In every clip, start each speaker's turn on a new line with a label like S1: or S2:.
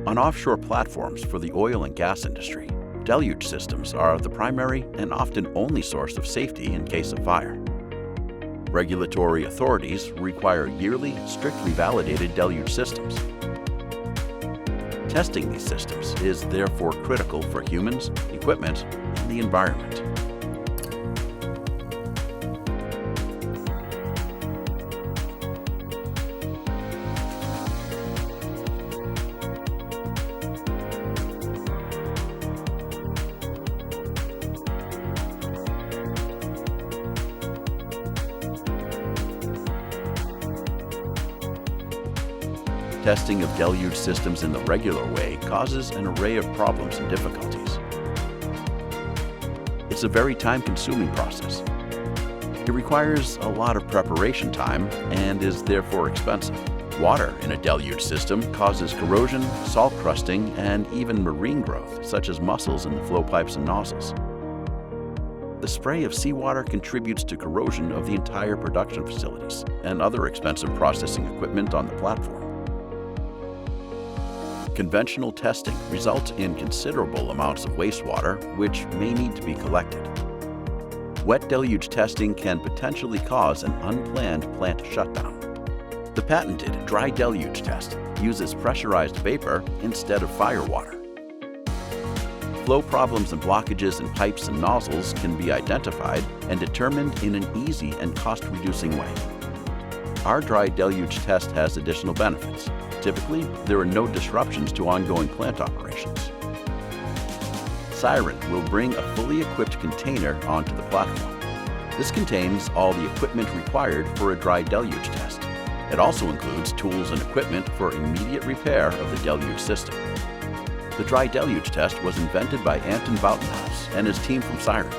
S1: On offshore platforms for the oil and gas industry, deluge systems are the primary and often only source of safety in case of fire. Regulatory authorities require yearly, strictly validated deluge systems. Testing these systems is therefore critical for humans, equipment, and the environment. Testing of deluge systems in the regular way causes an array of problems and difficulties. It's a very time-consuming process. It requires a lot of preparation time and is therefore expensive. Water in a deluge system causes corrosion, salt crusting, and even marine growth, such as mussels in the flow pipes and nozzles. The spray of seawater contributes to corrosion of the entire production facilities and other expensive processing equipment on the platform. Conventional testing results in considerable amounts of wastewater, which may need to be collected. Wet deluge testing can potentially cause an unplanned plant shutdown. The patented dry deluge test uses pressurized vapor instead of firewater. Flow problems and blockages in pipes and nozzles can be identified and determined in an easy and cost-reducing way. Our dry deluge test has additional benefits. Typically, there are no disruptions to ongoing plant operations. Siren will bring a fully equipped container onto the platform. This contains all the equipment required for a dry deluge test. It also includes tools and equipment for immediate repair of the deluge system. The dry deluge test was invented by Anton Boutenhaus and his team from Siren.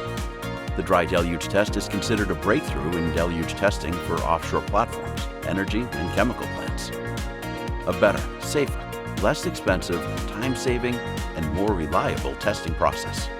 S1: The dry deluge test is considered a breakthrough in deluge testing for offshore platforms, energy, and chemical plants. A better, safer, less expensive, time-saving, and more reliable testing process.